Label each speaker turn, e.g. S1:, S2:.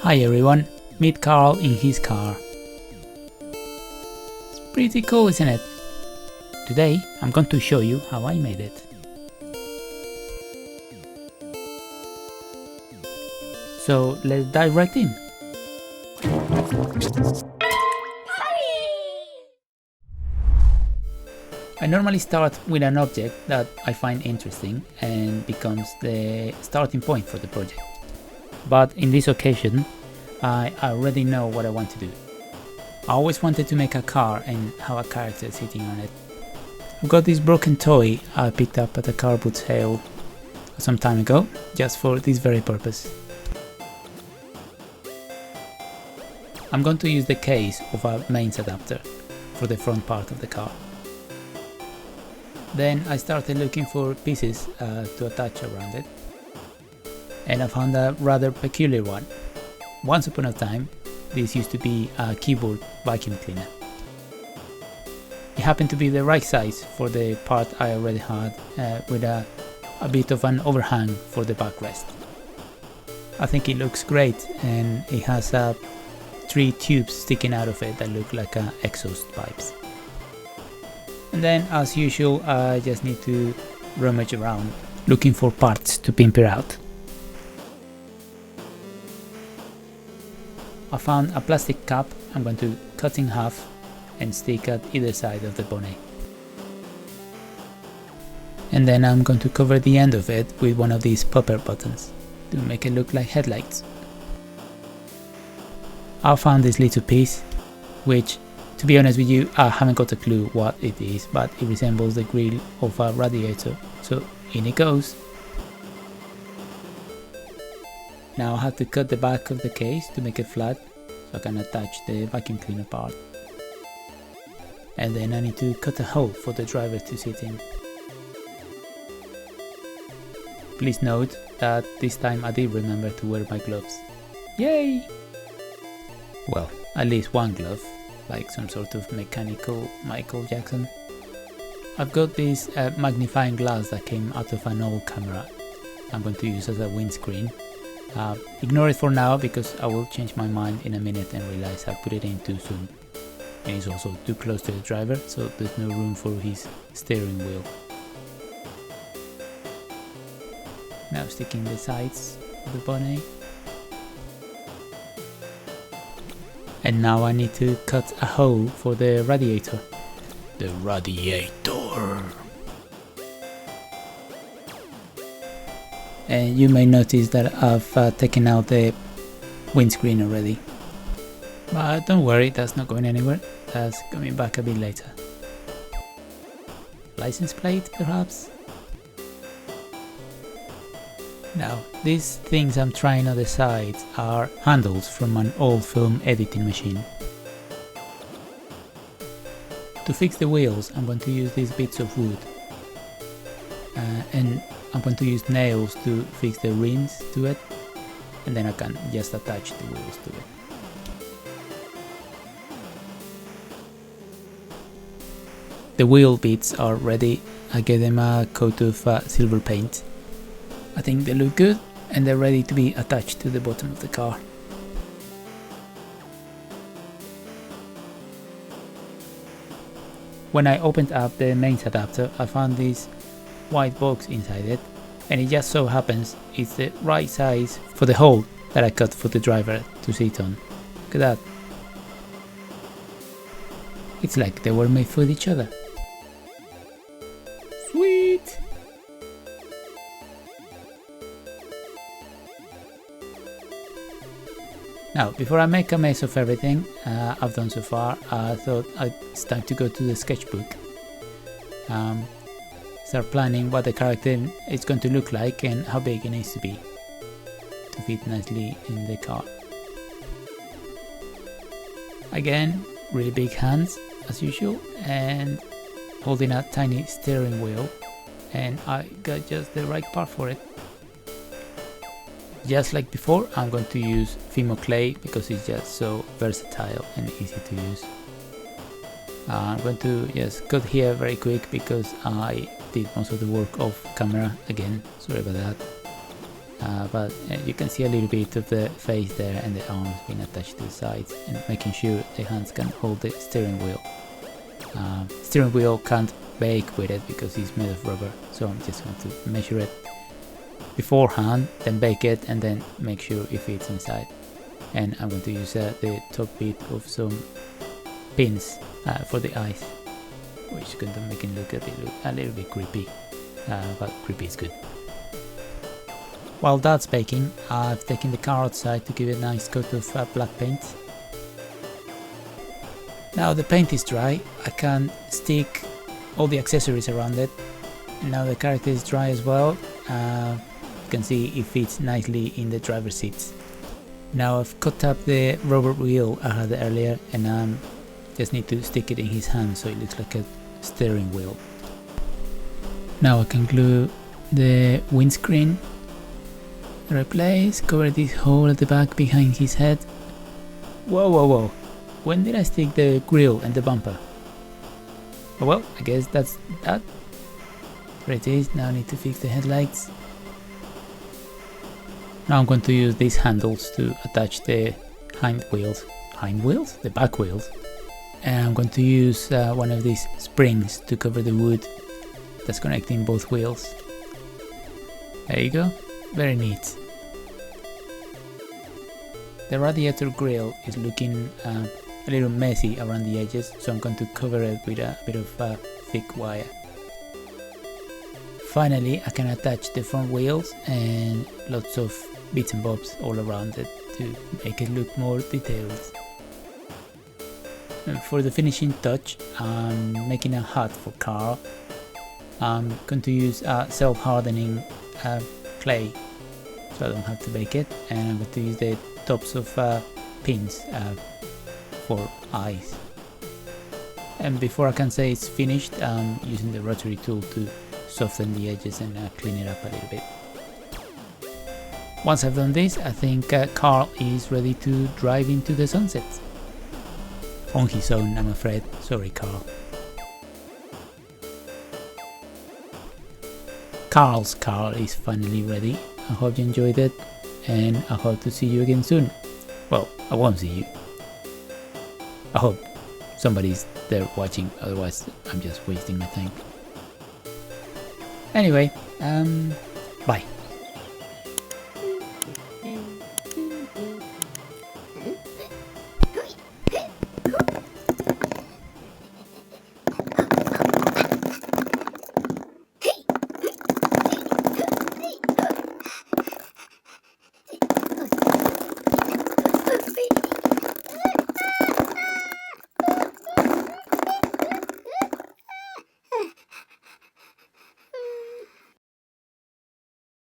S1: Hi everyone, meet Carl in his car. It's pretty cool, isn't it? Today I'm going to show you how I made it. So let's dive right in. I normally start with an object that I find interesting and becomes the starting point for the project. But in this occasion, I already know what I want to do. I always wanted to make a car and have a character sitting on it. I've got this broken toy I picked up at a car boot sale some time ago, just for this very purpose. I'm going to use the case of a mains adapter for the front part of the car. Then I started looking for pieces to attach around it, and I found a rather peculiar one. Once upon a time, this used to be a keyboard vacuum cleaner. It happened to be the right size for the part I already had, with a bit of an overhang for the backrest. I think it looks great, and it has 3 tubes sticking out of it that look like exhaust pipes. And then, as usual, I just need to rummage around looking for parts to pimp it out. I found a plastic cap I'm going to cut in half and stick at either side of the bonnet. And then I'm going to cover the end of it with one of these popper buttons to make it look like headlights. I found this little piece, which, to be honest with you, I haven't got a clue what it is, but it resembles the grill of a radiator, so in it goes. Now I have to cut the back of the case to make it flat, so I can attach the vacuum cleaner part. And then I need to cut a hole for the driver to sit in. Please note that this time I did remember to wear my gloves. Yay! Well, at least one glove, like some sort of mechanical Michael Jackson. I've got this magnifying glass that came out of an old camera I'm going to use as a windscreen. Ignore it for now because I will change my mind in a minute and realize I put it in too soon. And it's also too close to the driver, so there's no room for his steering wheel. Now sticking the sides of the bonnet. And now I need to cut a hole for the radiator. The radiator! And you may notice that I've taken out the windscreen already. But don't worry, that's not going anywhere. That's coming back a bit later. License plate, perhaps? Now, these things I'm trying on the sides are handles from an old film editing machine. To fix the wheels, I'm going to use these bits of wood. And I'm going to use nails to fix the rims to it, and then I can just attach the wheels to it. The wheel bits are ready. I gave them a coat of silver paint. I think they look good and they're ready to be attached to the bottom of the car. When I opened up the mains adapter, I found this white box inside it, and it just so happens it's the right size for the hole that I cut for the driver to sit on. Look at that. It's like they were made for each other. Sweet! Now, before I make a mess of everything I've done so far, I thought it's time to go to the sketchbook. Start planning what the character is going to look like and how big it needs to be to fit nicely in the car. Again, really big hands as usual, and holding a tiny steering wheel, and I got just the right part for it. Just like before, I'm going to use Fimo clay because it's just so versatile and easy to use. I'm going to just cut here very quick because I did most of the work off camera again, sorry about that. but you can see a little bit of the face there and the arms being attached to the sides, and making sure the hands can hold the steering wheel. Steering wheel can't bake with it because it's made of rubber, so I'm just going to measure it beforehand, then bake it, and then make sure it fits inside. And I'm going to use the top bit of some pins for the eyes, which is going to make it look a little bit creepy, but creepy is good. While that's baking, I've taken the car outside to give it a nice coat of black paint. Now the paint is dry, I can stick all the accessories around it. Now the character is dry as well. You can see it fits nicely in the driver's seats. Now I've cut up the rubber wheel I had earlier, and just need to stick it in his hand so it looks like a steering wheel. Now I can glue the windscreen, replace, cover this hole at the back behind his head. Whoa, whoa, whoa, when did I stick the grille and the bumper? Oh well, I guess that's that. There it is. Now I need to fix the headlights. Now I'm going to use these handles to attach the hind wheels, the back wheels, and I'm going to use one of these springs to cover the wood that's connecting both wheels. There you go, very neat. The radiator grille is looking a little messy around the edges, so I'm going to cover it with a bit of thick wire. Finally, I can attach the front wheels and lots of bits and bobs all around it to make it look more detailed. And for the finishing touch, I'm making a hat for Carl. I'm going to use self-hardening clay, so I don't have to bake it, and I'm going to use the tops of pins for eyes. And before I can say it's finished, I'm using the rotary tool to soften the edges and clean it up a little bit. Once I've done this, I think Carl is ready to drive into the sunset. On his own, I'm afraid. Sorry, Carl. Carl's car is finally ready. I hope you enjoyed it, and I hope to see you again soon. Well, I won't see you. I hope somebody's there watching, otherwise I'm just wasting my time. Anyway, bye.